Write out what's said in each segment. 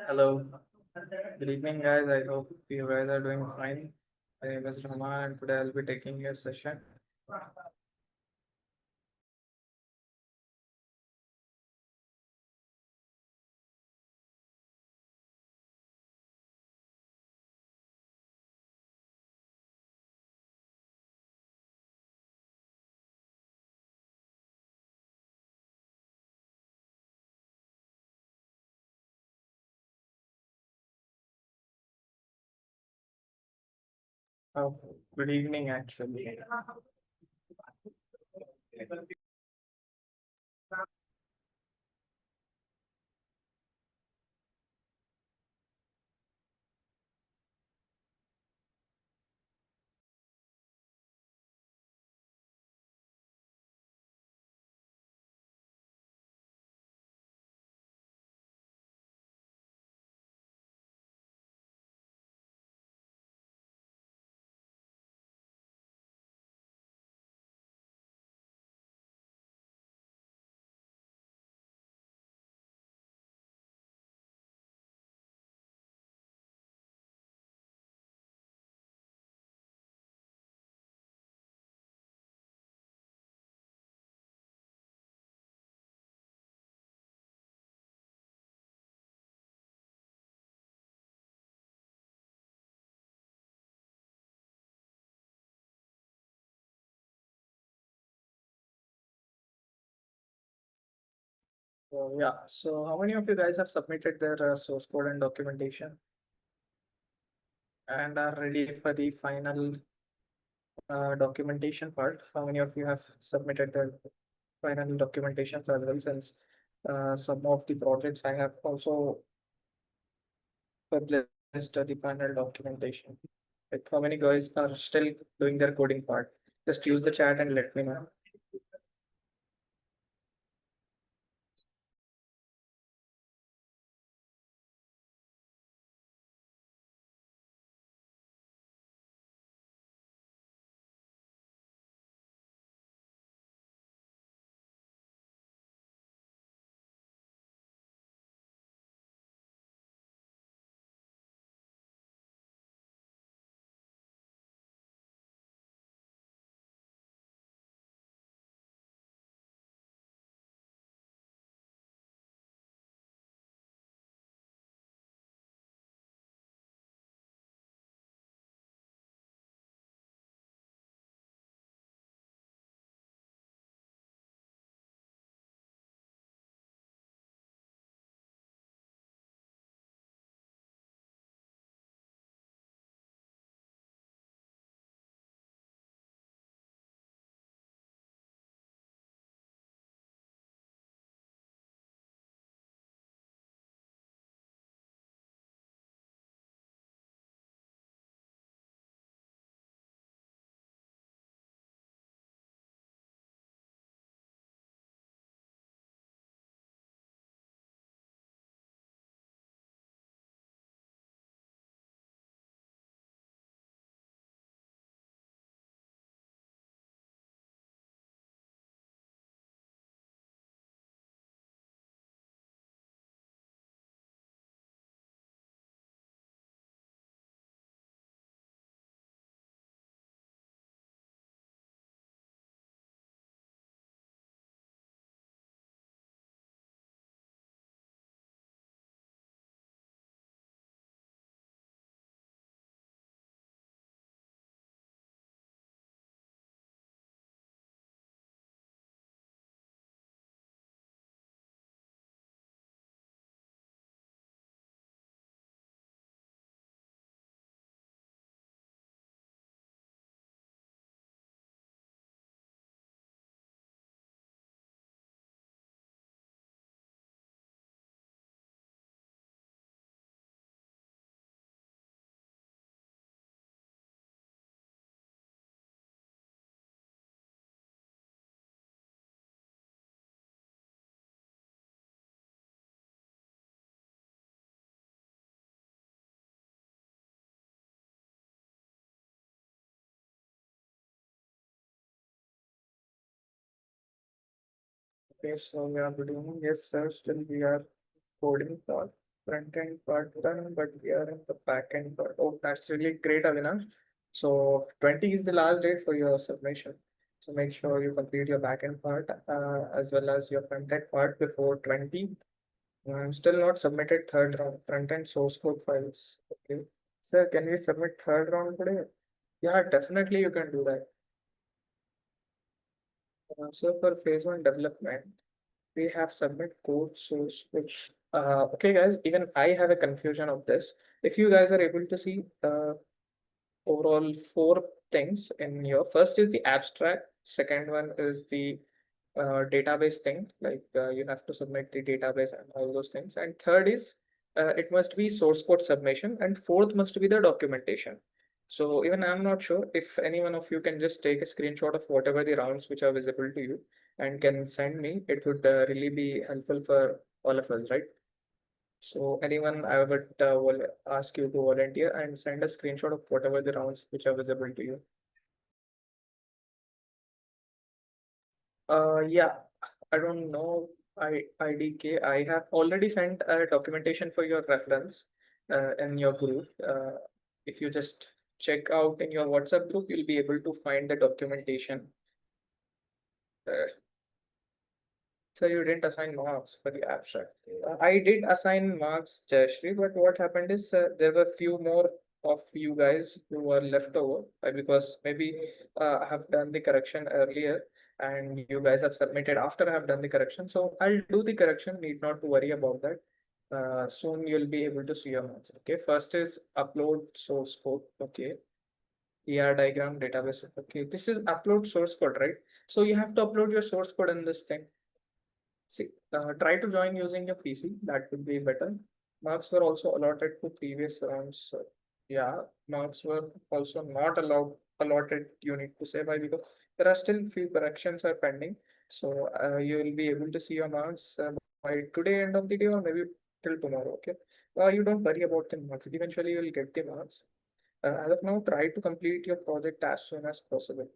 Hello, good evening, guys. I hope you guys are doing fine. My name is Rahman, and today I'll be taking your session. Oh, good evening, actually. So how many of you guys have submitted their source code and documentation and are ready for the final documentation part? How many of you have submitted their final documentations as well? Since some of the projects I have also published the final documentation. Like how many guys are still doing their coding part? Just use the chat and let me know. Okay, so we are doing, yes, sir. Still we are coding part. front end part done, but we are in the back end part. Oh, that's really great, Avinash. So 20 is the last date for your submission. So make sure you complete your back end part as well as your front end part before 20. I'm still not submitted third round front end source code files. Okay. Sir, can we submit third round today? Yeah, definitely you can do that. So for phase one development, we have submit code source which okay guys, even I have a confusion of this. If you guys are able to see overall four things in here. First is the abstract, second one is the database thing, like you have to submit the database and all those things, and third is it must be source code submission, and fourth must be the documentation. So even I'm not sure if any one of you can just take a screenshot of whatever the rounds which are visible to you and can send me. It would really be helpful for all of us, right? So anyone, I would will ask you to volunteer and send a screenshot of whatever the rounds which are visible to you. Yeah, I don't know. IDK. I have already sent a documentation for your reference in your group. If you just check out in your WhatsApp group, you'll be able to find the documentation. Uh, So you didn't assign marks for the abstract. I did assign marks, Jayashree, but what happened is there were few more of you guys who were left over because maybe I have done the correction earlier and you guys have submitted after I have done the correction. So I'll do the correction, need not to worry about that. Soon you'll be able to see your marks. Okay, first is upload source code. Okay, ER diagram database. Okay, this is upload source code, right? So you have to upload your source code in this thing. See, try to join using your PC. That would be better. Marks were also allotted to previous rounds. Yeah, marks were also not allotted. You need to say why, because there are still few corrections are pending. So you will be able to see your marks by today end of the day or maybe till tomorrow. Okay. You don't worry about the marks. Eventually you will get the marks. As of now, try to complete your project as soon as possible.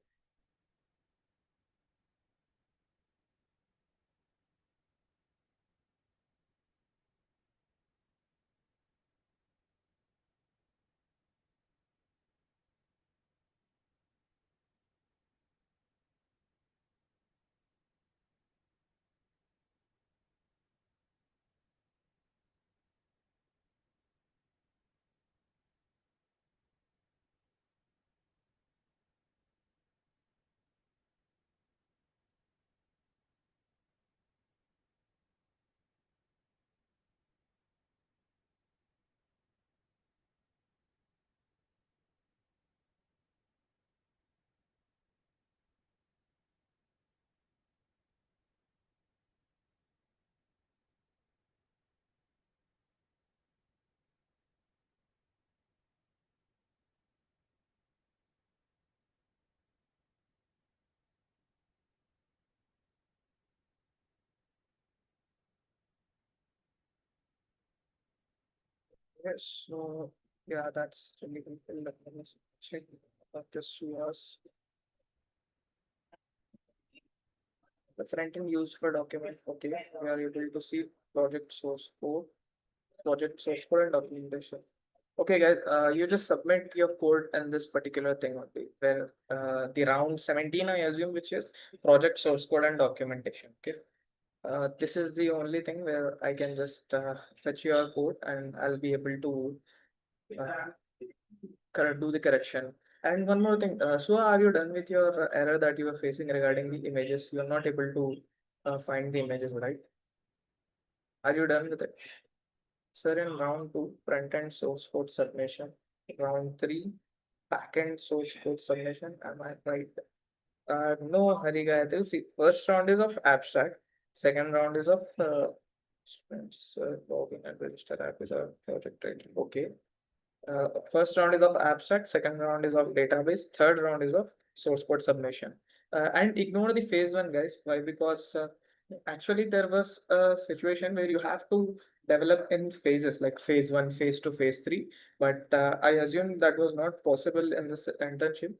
Yes, so yeah, that's really helpful. Let me check about this was the front end used for document. Okay, we are able to see project source code and documentation. Okay, guys, you just submit your code in this particular thing only, where the round 17, I assume, which is project source code and documentation. Okay, this is the only thing where I can just fetch your code and I'll be able to uh, do the correction. And one more thing, so are you done with your error that you were facing regarding the images? You are not able to find the images, right? Are you done with it? Sir, in round two, front end source code submission. Round three, back end source code submission. Am I right? No, Hari Gayatri. See, first round is of abstract. Second round is of students, login and register app is a project title. Okay. First round is of abstract, second round is of database, third round is of source code submission. And ignore the phase one, guys. Why? Because actually there was a situation where you have to develop in phases, like phase one, phase two, phase three. But I assume that was not possible in this internship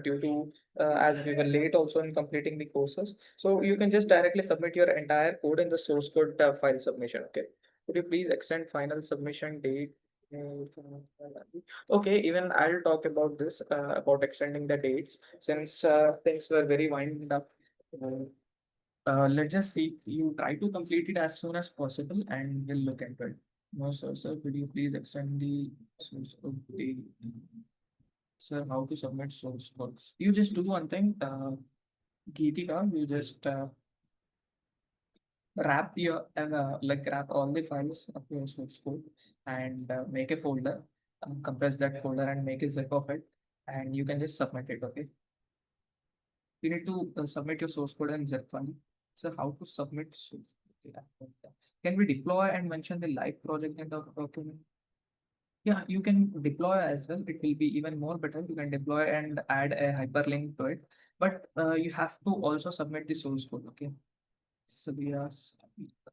due to as we were late also in completing the courses. So you can just directly submit your entire code in the source code file submission. Okay. Could you please extend final submission date? Okay, even I'll talk about this, about extending the dates since things were very wind up. Uh, let's just see. You try to complete it as soon as possible, and we'll look into it. No, sir, could you please extend the source code date? Sir, how to submit source code? You just do one thing, Geetika, you just wrap all the files of your source code and make a folder, compress that folder and make a zip of it, and you can just submit it. Okay, you need to submit your source code in zip file. So how to submit source code? Can we deploy and mention the live project in the document? Yeah, you can deploy as well. It will be even more better. You can deploy and add a hyperlink to it, but you have to also submit the source code. Okay. So we are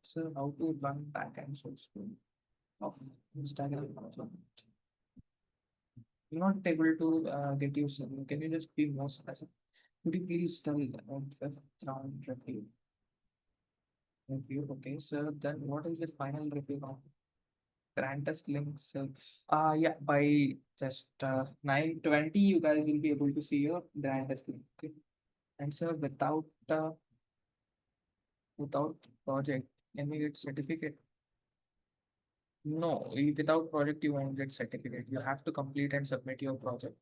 so how to run backend source code of Instagram account. I'm not able to get you some. Can you just be more specific? Could you please tell about fifth round review? Okay, so then what is the final review of grant test links? Yeah, by just 9:20, you guys will be able to see your grant test link. Okay, and so without project, can we get certificate? No, without project, you won't get certificate. You have to complete and submit your project.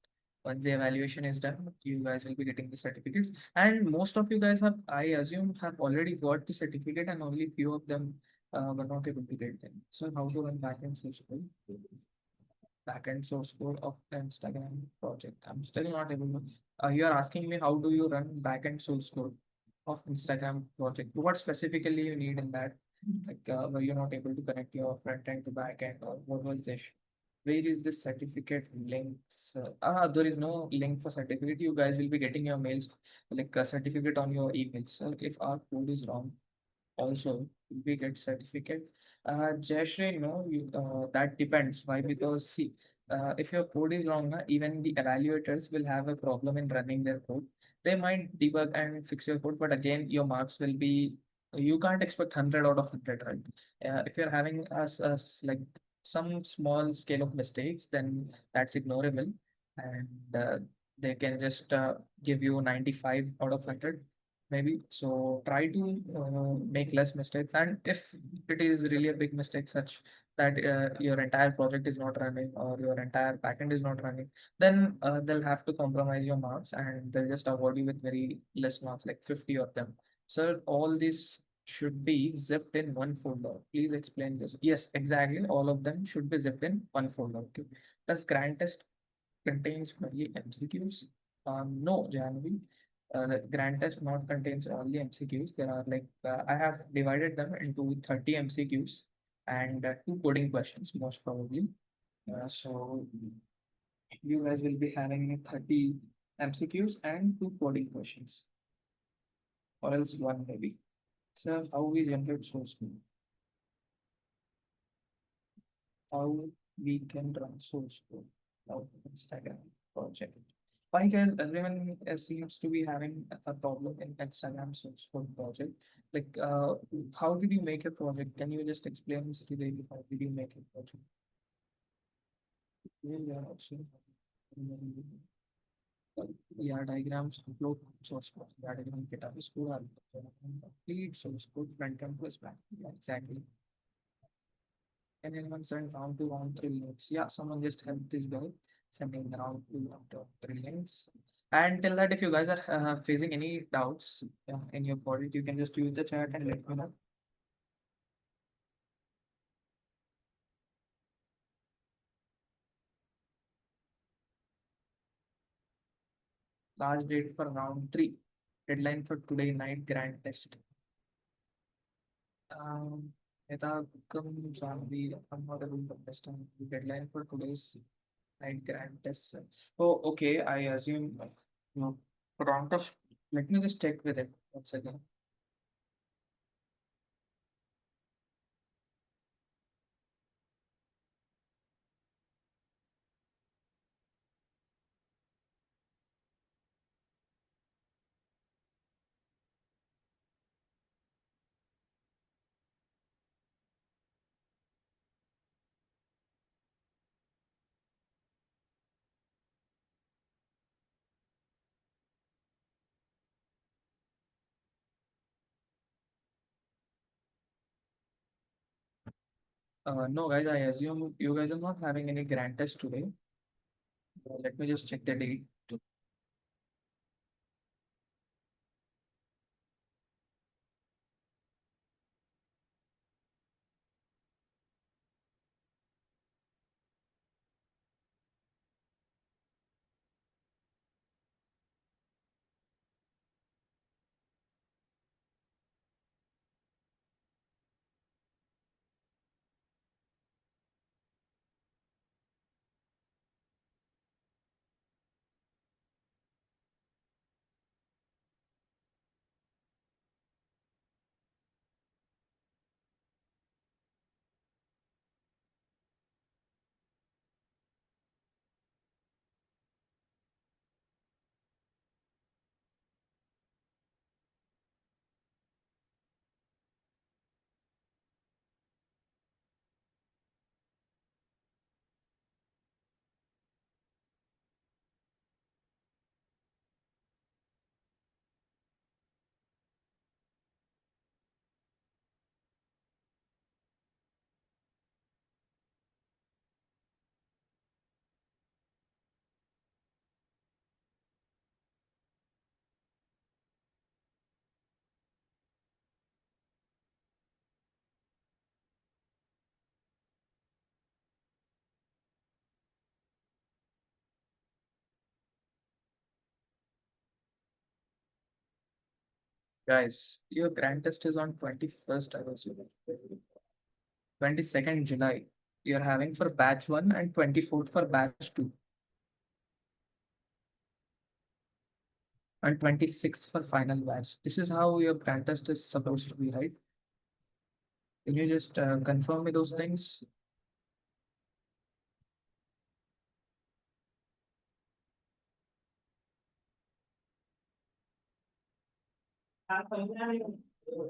Once the evaluation is done, you guys will be getting the certificates. And most of you guys have, I assume, have already got the certificate, and only few of them were not able to get them. So how to run backend source code? Backend source code of the Instagram project. I'm still not able to. You are asking me how do you run backend source code of Instagram project? What specifically you need in that? Like, were you not able to connect your front end to back end, or what was this? Where is this certificate links? There is no link for certificate. You guys will be getting your mails like a certificate on your emails. So if our code is wrong, also we get certificate. Jayashree, no, that depends. Why? Because see, if your code is wrong, even the evaluators will have a problem in running their code. They might debug and fix your code, but again, your marks will be. You can't expect 100 out of 100, right? If you're having us like some small scale of mistakes, then that's ignorable, and they can just give you 95 out of 100 maybe. So try to make less mistakes, and if it is really a big mistake such that your entire project is not running or your entire backend is not running, then they'll have to compromise your marks and they'll just award you with very less marks, like 50 of them. So all these should be zipped in one folder. Please explain this. Yes, exactly, all of them should be zipped in one folder. Okay, does grant test contains only MCQs? No, Janvi. The grant test not contains all the MCQs. There are like I have divided them into 30 MCQs and two coding questions most probably. So you guys will be having 30 MCQs and two coding questions, or else one maybe. So how we generate source code? How we can run source code of Instagram project? Why guys, everyone seems to be having a problem in Instagram source code project. Like, how did you make a project? Can you just explain, Sridevi, how did you make a project? Yeah, also, yeah, diagrams, upload source code, diagram, database code, complete source code, front end plus back. Yeah, exactly. And anyone send round two, round three links? Yeah, someone just help this guy sending the round two, round three links. And till that, if you guys are facing any doubts in your project, you can just use the chat and let me know. Last date for round three. Deadline for today night grand test. Ythakam Janvi, I'm not able to understand the deadline for today's night grand test. Oh, okay. I assume no. Round of. Let me just check with it once again. No, guys, I assume you guys are not having any grant test today. Let me just check the date. Guys, your grant test is on 21st, I was assuming. 22nd July. You're having for batch 1 and 24th for batch 2 and 26th for final batch. This is how your grant test is supposed to be, right? Can you just confirm me those things?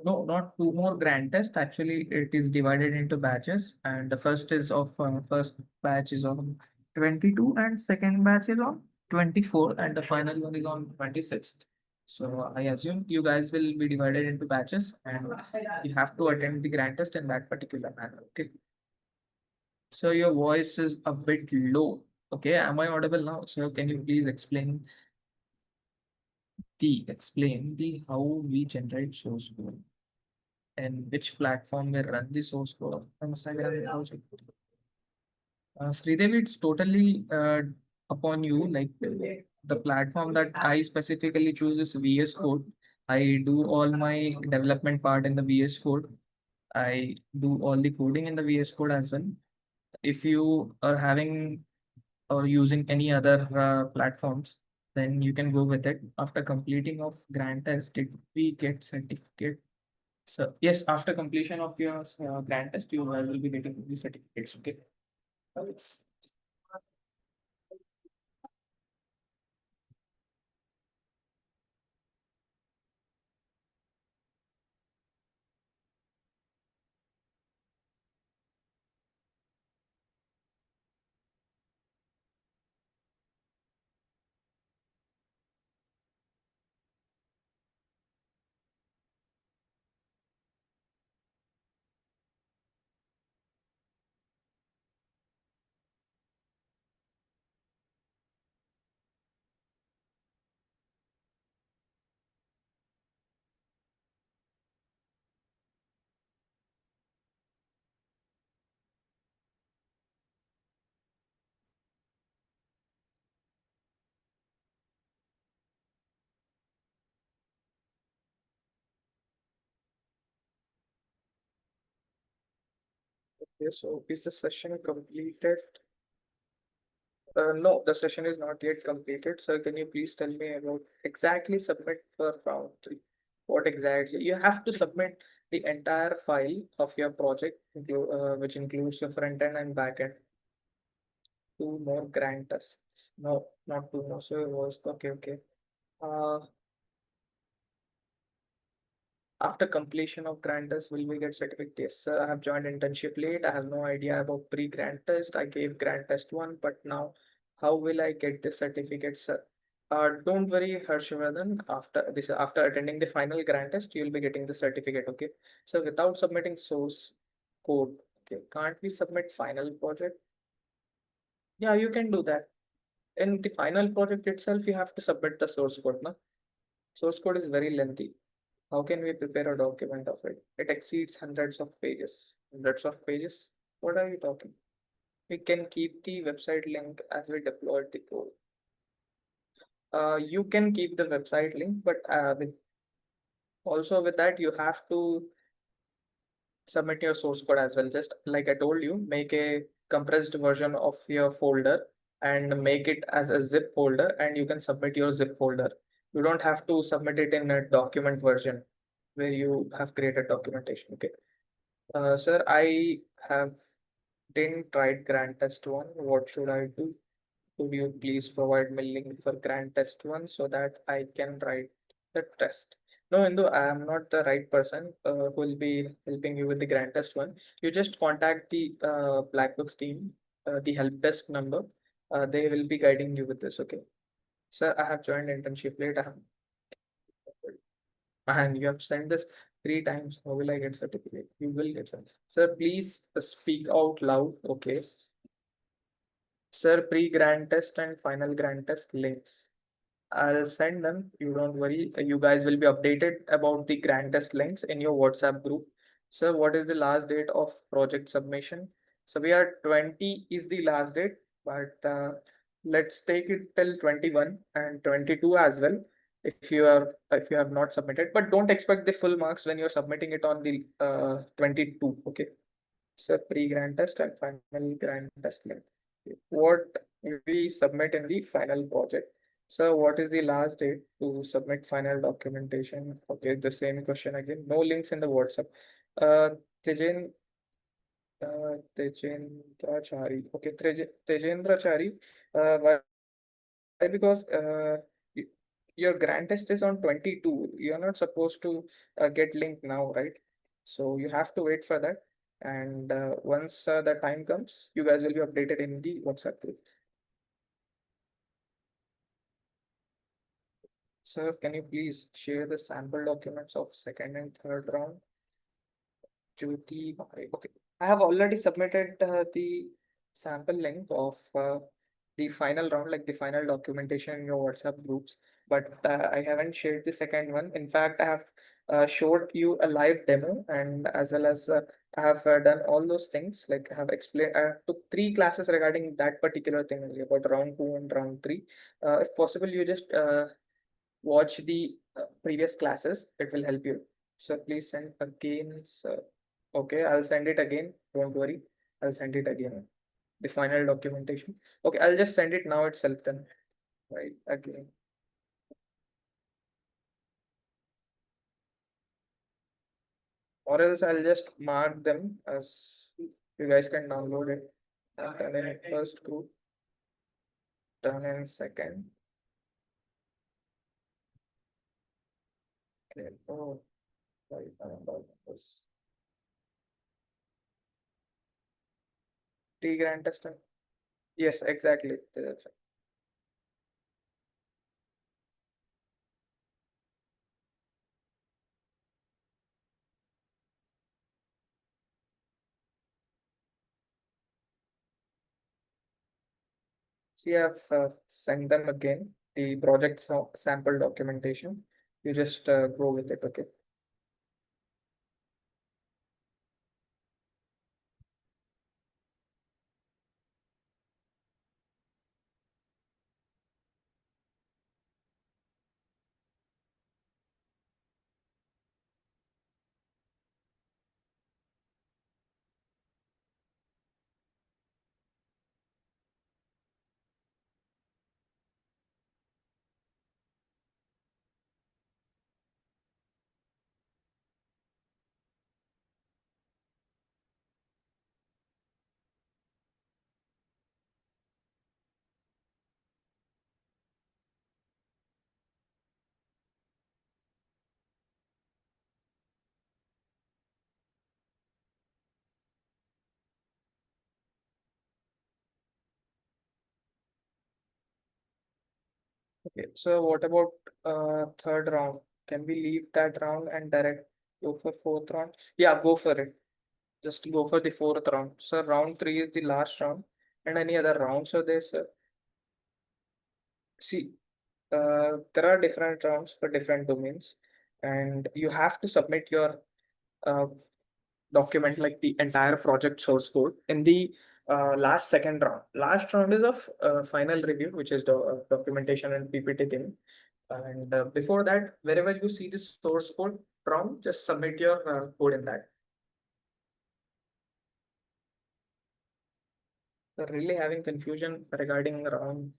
No, not two more grand tests. Actually, it is divided into batches, and the first is of first batch is on 22, and second batch is on 24, and the final one is on 26th. So I assume you guys will be divided into batches, and you have to attend the grand test in that particular manner. Okay. So your voice is a bit low. Okay, am I audible now? So can you please explain the how we generate source code and which platform will run the source code of Instagram project? Sridevi, it's totally upon you. Like the platform that I specifically choose is VS Code. I do all my development part in the VS Code. I do all the coding in the VS Code as well. If you are having or using any other platforms, then you can go with it. After completing of grant test, did we get certificate? So yes, after completion of your grant test, you will be getting the certificates. Okay. Okay, so is the session completed? No, the session is not yet completed. So can you please tell me about exactly submit for round 3? What exactly? You have to submit the entire file of your project, which includes your front end and back end. Two more grant tests. No, not two more. So it was okay, okay. Uh, After completion of grant test, will we get certificate? Yes, sir. I have joined internship late. I have no idea about pre-grant test. I gave grant test one, but now how will I get this certificate, sir? Don't worry, Harshvardhan. After attending the final grant test, you'll be getting the certificate. Okay. So without submitting source code, Okay, can't we submit final project? Yeah, you can do that. In the final project itself, you have to submit the source code, no? Source code is very lengthy. How can we prepare a document of it? It exceeds hundreds of pages. Hundreds of pages? What are you talking? We can keep the website link as we deploy the code. You can keep the website link, but also with that, you have to submit your source code as well. Just like I told you, make a compressed version of your folder and make it as a zip folder, and you can submit your zip folder. You don't have to submit it in a document version where you have created documentation. Okay. Sir, I have didn't tried grant test one. What should I do? Could you please provide me link for grant test one so that I can write the test? No, Indu, I am not the right person who will be helping you with the grant test one. You just contact the Blackbucks team, the help desk number. They will be guiding you with this. Okay, sir, I have joined internship late. And you have sent this 3 times. How will I get certificate? You will get certificate. Sir, please speak out loud. Okay. Sir, pre-grant test and final grant test links. I'll send them. You don't worry. You guys will be updated about the grant test links in your WhatsApp group. Sir, what is the last date of project submission? So we are 20 is the last date, but let's take it till 21 and 22 as well. If you have not submitted, but don't expect the full marks when you're submitting it on the 22. Okay. So pre-grant test and final grant test link. What we submit in the final project. So what is the last date to submit final documentation? Okay, the same question again. No links in the WhatsApp. Uh, Tejen, Tejendra Chari. Okay, Tejendra Chari. Why? Because y- your grant test is on 22. You're not supposed to get link now, right? So you have to wait for that. And once the time comes, you guys will be updated in the WhatsApp group. Sir, can you please share the sample documents of second and third round? Jyoti, okay. I have already submitted the sample link of the final round, like the final documentation in your WhatsApp groups, but I haven't shared the second one. In fact, I have showed you a live demo, and as well as I have done all those things. Like I have explained, I took 3 classes regarding that particular thing only about round 2 and round 3. If possible, you just watch the previous classes. It will help you. So please send again. So, okay, I'll send it again. Don't worry. I'll send it again. The final documentation. Okay, I'll just send it now itself then. Right, again. Or else I'll just mark them as you guys can download it. Done in first group, done in second. Okay. Oh, right. This. T grant test. Yes, exactly. See, I've sent them again the project sample documentation. You just go with it, okay? Okay. So what about third round? Can we leave that round and direct go for fourth round? Yeah, go for it. Just go for the fourth round. So round three is the last round. And any other rounds are there, sir? See, there are different rounds for different domains, and you have to submit your uh, document like the entire project source code in the last second round. Last round is of final review, which is documentation and PPT thing. And before that, wherever you see the source code round, just submit your code in that. We're really having confusion regarding round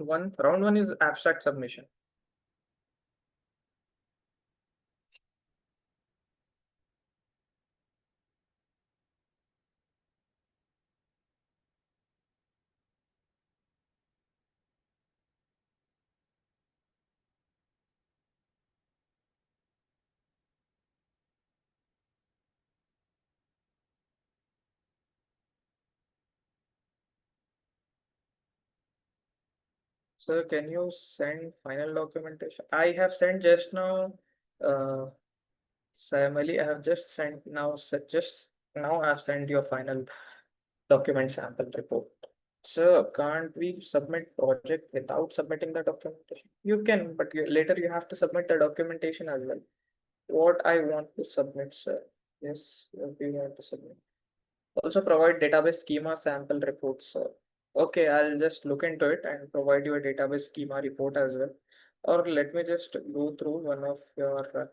one. Round one is abstract submission. So can you send final documentation? I have sent just now. Uh, Samali, I have just sent now. Just now, I have sent your final document sample report. So can't we submit project without submitting the documentation? You can, but later you have to submit the documentation as well. What I want to submit, sir. Yes, what do you want to submit? Also provide database schema sample reports, sir. Okay, I'll just look into it and provide you a database schema report as well. Or let me just go through one of your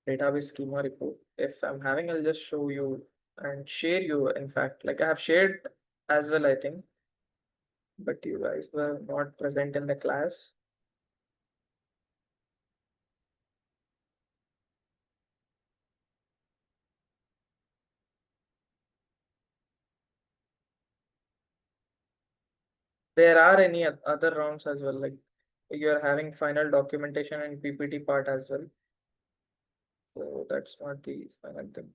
database schema report. If I'm having, I'll just show you and share you. In fact, like I have shared as well, I think, but you guys were not present in the class. There are any other rounds as well, like you're having final documentation and PPT part as well. So that's not the final thing.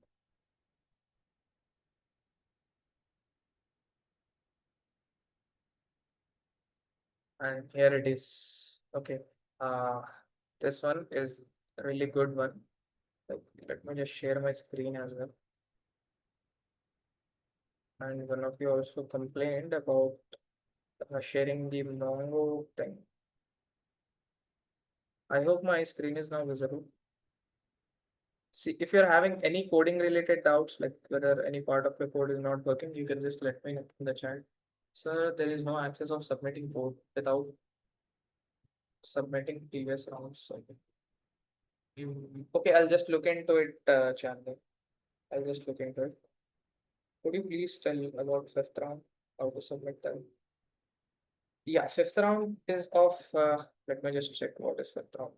And here it is. Okay. Uh, this one is a really good one. Like, let me just share my screen as well. And one of you also complained about sharing the Mongo thing. I hope my screen is now visible. See, if you're having any coding related doubts, like whether any part of your code is not working, you can just let me know in the chat. Sir, there is no access of submitting code without submitting previous rounds. So, okay, I'll just look into it, Chandler. I'll just look into it. Could you please tell about fifth round? How to submit them? Yeah, fifth round is of. Let me just check what is fifth round.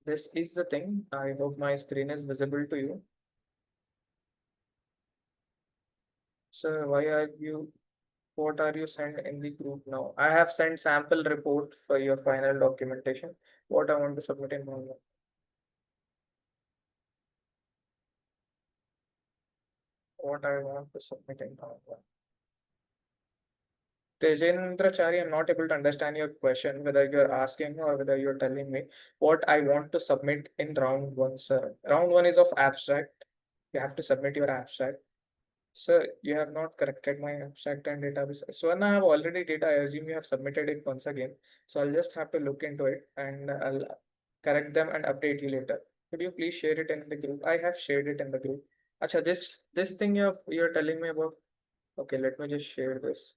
This is the thing. I hope my screen is visible to you. So why are you? What are you sent in the group now? I have sent sample report for your final documentation. What I want to submit in Mongo. What I want to submit in Mongo. Tejendrachari, I'm not able to understand your question, whether you're asking or whether you're telling me what I want to submit in round one, sir. Round one is of abstract. You have to submit your abstract. Sir, you have not corrected my abstract and database. So when I have already data, I assume you have submitted it once again. So I'll just have to look into it and I'll correct them and update you later. Could you please share it in the group? I have shared it in the group. Acha, this thing you're telling me about. Okay, let me just share this.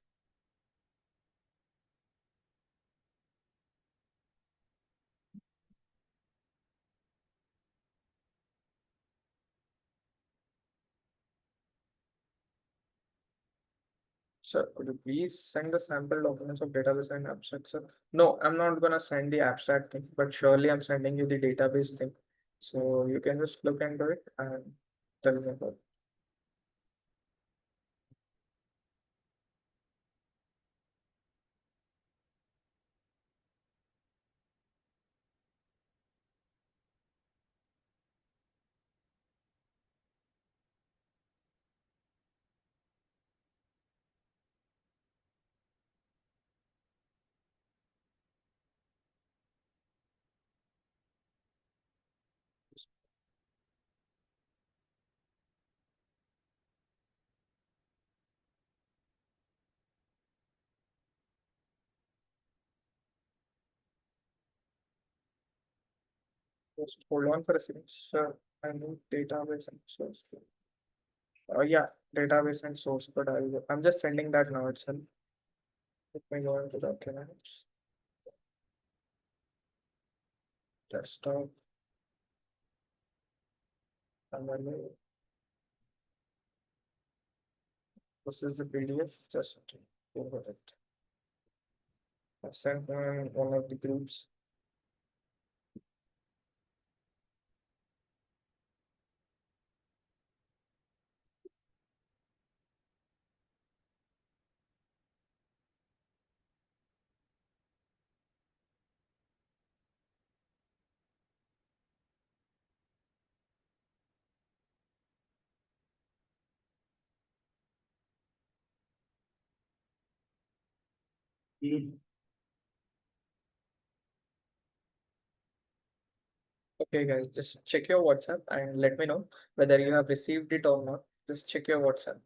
Sir, could you please send the sample documents of database and abstract, sir? No, I'm not gonna send the abstract thing, but surely I'm sending you the database thing. So you can just look into it and tell me about it. Just hold on for a second. Sure. I need database and source code. Yeah, database and source code. I'm just sending that now itself. Let me go into documents. Desktop. And then this is the PDF. Just go with it. I've sent one of the groups. Okay, guys, just check your WhatsApp and let me know whether you have received it or not. Just check your WhatsApp.